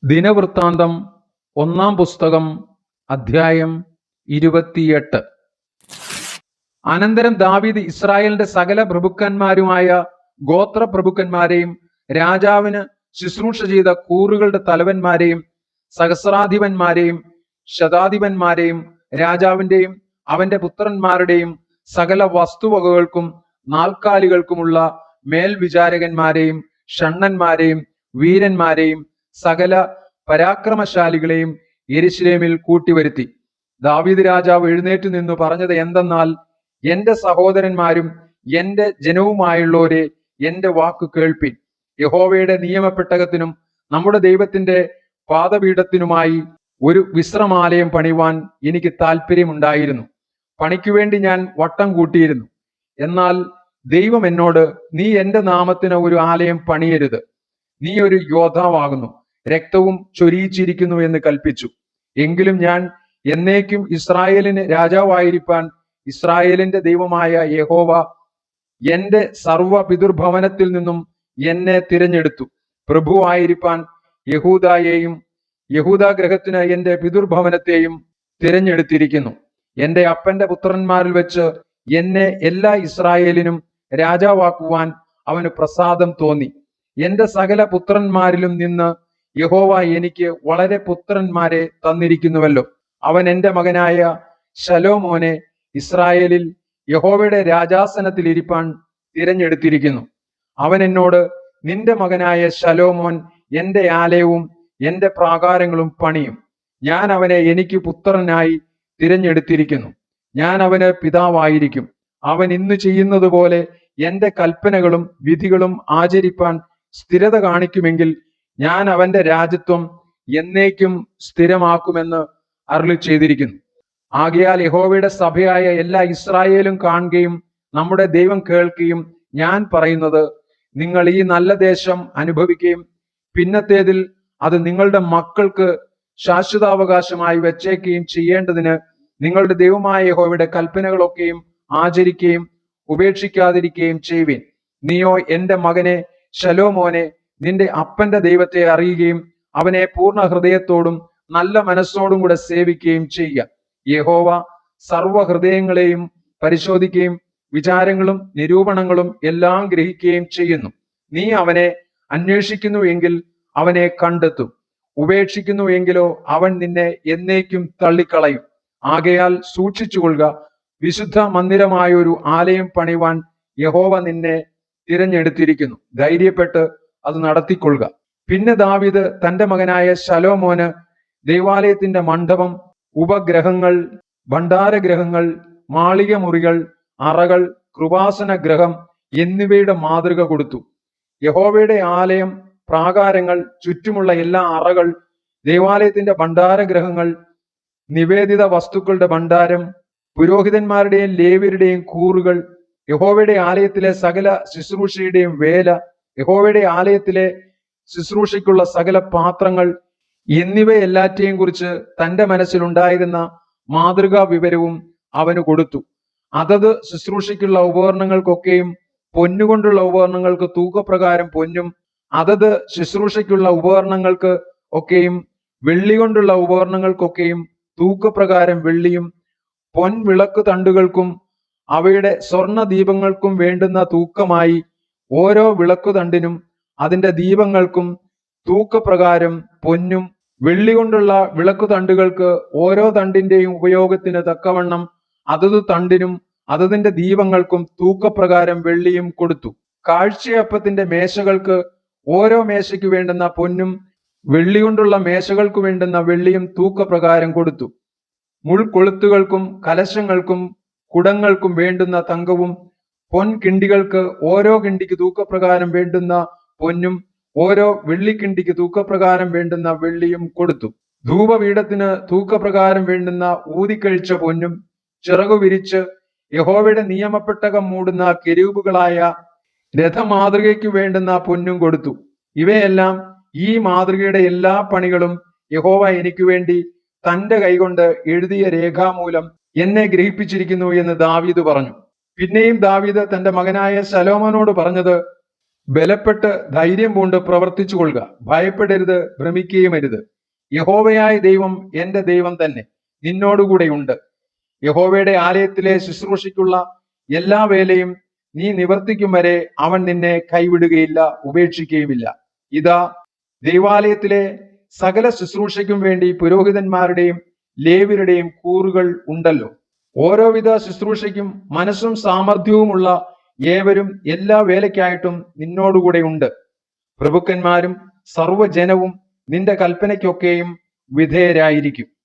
ദിനവൃത്താന്തം 1 പുസ്തകം അധ്യായം 28. അനന്തരം ദാവീദ് ഇസ്രായേലിന്റെ സകല പ്രഭുക്കന്മാരുമായ ഗോത്രപ്രഭുക്കന്മാരെയും രാജാവിന് ശുശ്രൂഷ ചെയ്ത കൂറുകളുടെ തലവന്മാരെയും സഹസ്രാധിപന്മാരെയും ശതാധിപന്മാരെയും രാജാവിന്റെയും അവന്റെ പുത്രന്മാരുടെയും സകല വസ്തുവകകൾക്കും നാൽക്കാലികൾക്കുമുള്ള മേൽവിചാരകന്മാരെയും ഷണ്ഡന്മാരെയും വീരന്മാരെയും സകല പരാക്രമശാലികളെയും യെരൂശലേമിൽ കൂട്ടിവരുത്തി. ദാവീദ് രാജാവ് എഴുന്നേറ്റ് നിന്നു പറഞ്ഞത് എന്തെന്നാൽ, എന്റെ സഹോദരന്മാരും എന്റെ ജനവുമായുള്ളവരെ, എന്റെ വാക്കു കേൾപ്പിൻ. യഹോവയുടെ നിയമപ്പെട്ടകത്തിനും നമ്മുടെ ദൈവത്തിന്റെ പാദപീഠത്തിനുമായി ഒരു വിശ്രമാലയം പണിവാൻ എനിക്ക് താല്പര്യമുണ്ടായിരുന്നു. പണിക്കുവേണ്ടി ഞാൻ വട്ടം കൂട്ടിയിരുന്നു. എന്നാൽ ദൈവം എന്നോട്, നീ എന്റെ നാമത്തിന് ഒരു ആലയം പണിയരുത്, നീ ഒരു യോദ്ധാവാകുന്നു, രക്തവും ചൊരിയിച്ചിരിക്കുന്നു എന്ന് കൽപ്പിച്ചു. എങ്കിലും ഞാൻ എന്നേക്കും ഇസ്രായേലിന് രാജാവായിരിക്കാൻ ഇസ്രായേലിന്റെ ദൈവമായ യഹോവ എന്റെ സർവ്വ പിതൃഭവനത്തിൽ നിന്നും എന്നെ തിരഞ്ഞെടുത്തു. പ്രഭുവായിരിക്കാൻ യഹൂദയെയും യഹൂദാ ഗൃഹത്തിന് എന്റെ പിതൃഭവനത്തെയും തിരഞ്ഞെടുത്തിരിക്കുന്നു. എന്റെ അപ്പന്റെ പുത്രന്മാരിൽ വെച്ച് എന്നെ എല്ലാ ഇസ്രായേലിനും രാജാവാക്കുവാൻ അവന് പ്രസാദം തോന്നി. എന്റെ സകല പുത്രന്മാരിലും നിന്ന് യഹോവ എനിക്ക് വളരെ പുത്രന്മാരെ തന്നിരിക്കുന്നുവല്ലോ. അവൻ എന്റെ മകനായ ശലോമോനെ ഇസ്രായേലിൽ യഹോവയുടെ രാജാസനത്തിൽ ഇരിപ്പാൻ തിരഞ്ഞെടുത്തിരിക്കുന്നു. അവൻ എന്നോട്, നിന്റെ മകനായ ശലോമോൻ എന്റെ ആലയവും എന്റെ പ്രാകാരങ്ങളും പണിയും. ഞാൻ അവനെ എനിക്ക് പുത്രനായി തിരഞ്ഞെടുത്തിരിക്കുന്നു. ഞാൻ അവന് പിതാവായിരിക്കും. അവൻ ഇന്ന് ചെയ്യുന്നത് പോലെ എന്റെ കൽപ്പനകളും വിധികളും ആചരിപ്പാൻ സ്ഥിരത കാണിക്കുമെങ്കിൽ ഞാൻ അവന്റെ രാജ്യത്വം എന്നേക്കും സ്ഥിരമാക്കുമെന്ന് അരുളി ചെയ്തിരിക്കുന്നു. ആകയാൽ യഹോവയുടെ സഭയായ എല്ലാ ഇസ്രായേലും കാണുകയും നമ്മുടെ ദൈവം കേൾക്കുകയും ഞാൻ പറയുന്നത്, നിങ്ങൾ ഈ നല്ല ദേശം അനുഭവിക്കുകയും പിന്നത്തേതിൽ അത് നിങ്ങളുടെ മക്കൾക്ക് ശാശ്വതാവകാശമായി വെച്ചേക്കുകയും ചെയ്യേണ്ടതിന് നിങ്ങളുടെ ദൈവമായ യഹോവയുടെ കൽപ്പനകളൊക്കെയും ആചരിക്കുകയും ഉപേക്ഷിക്കാതിരിക്കുകയും ചെയ്യുവിൻ. നീയോ എന്റെ മകനെ ശലോമോനെ, നിന്റെ അപ്പന്റെ ദൈവത്തെ അറിയുകയും അവനെ പൂർണ്ണ ഹൃദയത്തോടും നല്ല മനസ്സോടും കൂടെ സേവിക്കുകയും ചെയ്യുക. യഹോവ സർവ്വ ഹൃദയങ്ങളെയും പരിശോധിക്കുകയും വിചാരങ്ങളും നിരൂപണങ്ങളും എല്ലാം ഗ്രഹിക്കുകയും ചെയ്യുന്നു. നീ അവനെ അന്വേഷിക്കുന്നു എങ്കിൽ അവനെ കണ്ടെത്തും, ഉപേക്ഷിക്കുന്നു എങ്കിലോ അവൻ നിന്നെ എന്നേക്കും തള്ളിക്കളയും. ആകയാൽ സൂക്ഷിച്ചുകൊള്ളുക, വിശുദ്ധ മന്ദിരമായ ഒരു ആലയം പണിവാൻ യഹോവ നിന്നെ തിരഞ്ഞെടുത്തിരിക്കുന്നു. ധൈര്യപ്പെട്ട് അത് നടത്തിക്കൊള്ളുക. പിന്നെ ദാവീദ് തന്റെ മകനായ ശലോമോന് ദൈവാലയത്തിന്റെ മണ്ഡപം, ഉപഗ്രഹങ്ങൾ, ഭണ്ഡാരഗ്രഹങ്ങൾ, മാളിക മുറികൾ, അറകൾ, കൃപാസന ഗ്രഹം എന്നിവയുടെ മാതൃക കൊടുത്തു. യഹോവയുടെ ആലയം, പ്രാകാരങ്ങൾ, ചുറ്റുമുള്ള എല്ലാ അറകൾ, ദൈവാലയത്തിന്റെ ഭണ്ഡാരഗ്രഹങ്ങൾ, നിവേദിത വസ്തുക്കളുടെ ഭണ്ഡാരം, പുരോഹിതന്മാരുടെയും ലേവ്യരുടെയും കൂറുകൾ, യഹോവയുടെ ആലയത്തിലെ സകല ശുശ്രൂഷയുടെയും വേല, യഹോവയുടെ ആലയത്തിലെ ശുശ്രൂഷയ്ക്കുള്ള സകല പാത്രങ്ങൾ എന്നിവയെല്ലാറ്റെയും കുറിച്ച് തന്റെ മനസ്സിലുണ്ടായിരുന്ന മാതൃകാ വിവരവും അവന് കൊടുത്തു. അതത് ശുശ്രൂഷയ്ക്കുള്ള ഉപകരണങ്ങൾക്കൊക്കെയും പൊന്നുകൊണ്ടുള്ള ഉപകരണങ്ങൾക്ക് തൂക്കപ്രകാരം പൊന്നും, അതത് ശുശ്രൂഷയ്ക്കുള്ള ഉപകരണങ്ങൾക്ക് ഒക്കെയും വെള്ളി കൊണ്ടുള്ള ഉപകരണങ്ങൾക്കൊക്കെയും തൂക്കപ്രകാരം വെള്ളിയും, പൊൻവിളക്ക് തണ്ടുകൾക്കും അവയുടെ സ്വർണ്ണ ദീപങ്ങൾക്കും വേണ്ടുന്ന തൂക്കമായി ഓരോ വിളക്കുതണ്ടിനും അതിന്റെ ദീപങ്ങൾക്കും തൂക്കപ്രകാരം പൊന്നും, വെള്ളി കൊണ്ടുള്ള വിളക്കുതണ്ടുകൾക്ക് ഓരോ തണ്ടിന്റെയും ഉപയോഗത്തിന് തക്കവണ്ണം അതത് തണ്ടിനും അതതിന്റെ ദീപങ്ങൾക്കും തൂക്കപ്രകാരം വെള്ളിയും കൊടുത്തു. കാഴ്ചയപ്പത്തിന്റെ മേശകൾക്ക് ഓരോ മേശയ്ക്ക് വേണ്ടുന്ന പൊന്നും, വെള്ളി കൊണ്ടുള്ള മേശകൾക്ക് വേണ്ടുന്ന വെള്ളിയും തൂക്കപ്രകാരം കൊടുത്തു. മുൾകൊളുത്തുകൾക്കും കലശങ്ങൾക്കും കുടങ്ങൾക്കും വേണ്ടുന്ന തങ്കവും, പൊൻകിണ്ടികൾക്ക് ഓരോ കിണ്ടിക്ക് തൂക്കപ്രകാരം വേണ്ടുന്ന പൊന്നും, ഓരോ വെള്ളിക്കിണ്ടിക്ക് തൂക്കപ്രകാരം വേണ്ടുന്ന വെള്ളിയും കൊടുത്തു. ധൂപപീഠത്തിന് തൂക്കപ്രകാരം വേണ്ടുന്ന ഊതിക്കഴിച്ച പൊന്നും, ചിറകു വിരിച്ച് യഹോവയുടെ നിയമപ്പെട്ടകം മൂടുന്ന കെരൂബുകളായ രഥമാതൃകയ്ക്ക് വേണ്ടുന്ന പൊന്നും കൊടുത്തു. ഇവയെല്ലാം, ഈ മാതൃകയുടെ എല്ലാ പണികളും യഹോവ എനിക്ക് വേണ്ടി തന്റെ കൈകൊണ്ട് എഴുതിയ രേഖാമൂലം എന്നെ ഗ്രഹിപ്പിച്ചിരിക്കുന്നു എന്ന് ദാവീദ് പറഞ്ഞു. പിന്നെയും ദാവീദ് തന്റെ മകനായ ശലോമോനോട് പറഞ്ഞത്, ബലപ്പെട്ട് ധൈര്യം പൂണ്ട് പ്രവർത്തിച്ചു കൊള്ളുക. ഭയപ്പെടരുത്, ഭ്രമിക്കുകയും അരുത്. യഹോവയായ ദൈവം എന്റെ ദൈവം തന്നെ, നിന്നോടുകൂടെയുണ്ട്. യഹോവയുടെ ആലയത്തിലെ ശുശ്രൂഷയ്ക്കുള്ള എല്ലാ വേലയും നീ നിവർത്തിക്കും വരെ അവൻ നിന്നെ കൈവിടുകയില്ല, ഉപേക്ഷിക്കുകയുമില്ല. ഇതാ, ദൈവാലയത്തിലെ സകല ശുശ്രൂഷയ്ക്കും വേണ്ടി പുരോഹിതന്മാരുടെയും ലേവ്യരുടെയും കൂറുകൾ ഉണ്ടല്ലോ. ഓരോവിധ ശുശ്രൂഷയ്ക്കും മനസ്സും സാമർഥ്യവുമുള്ള ഏവരും എല്ലാ വേലയ്ക്കായിട്ടും നിന്നോടുകൂടെ ഉണ്ട്. പ്രഭുക്കന്മാരും സർവ്വജനവും നിന്റെ കൽപ്പനയ്ക്കൊക്കെയും വിധേയരായിരിക്കും.